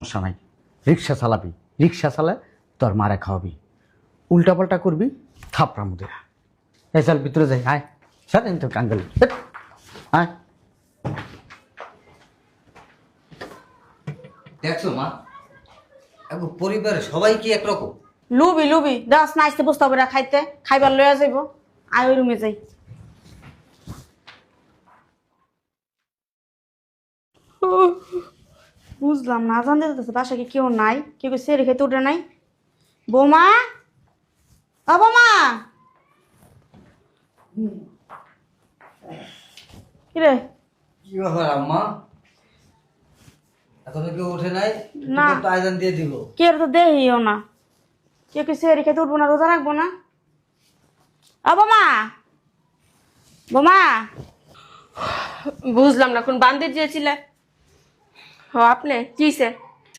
সমস্যা নাই, রিক্সা চালাবি, রিক্সা চালা তোর মারে খাওয়াবি, উল্টাপাল্টা করবি থাপড়ার মধ্যে। এই চল ভিতরে যাই, আয় সাথে তো কাঙ্গালি আয়। দেখছো মা, এখন পরিবারের সবাই কি একরকম? লুবি লুবি দাস না আসতে বসতে হবে না, খাইতে খাইবার লইয়া যাইব। আয় ওই রুমে যাই। বুঝলাম না, আজান দিতেছে, বাসা কি কেউ নাই? কেউ কি সেরে খেতে উঠে নাই? বৌমা, ও বৌমা, কিরে কি ব্যাপার আম্মা, এখনো কেউ ওঠে নাই? না। তো আয়োজন দিয়ে দিব। কেউ তো দেখিও না, কেউ কি সেরে খেতে উঠবো না, রোজা রাখবো না? ও বৌমা, বৌমা, বুঝলাম না, কোন বান্দির দিয়েছিলে? ও আপনি কিসে?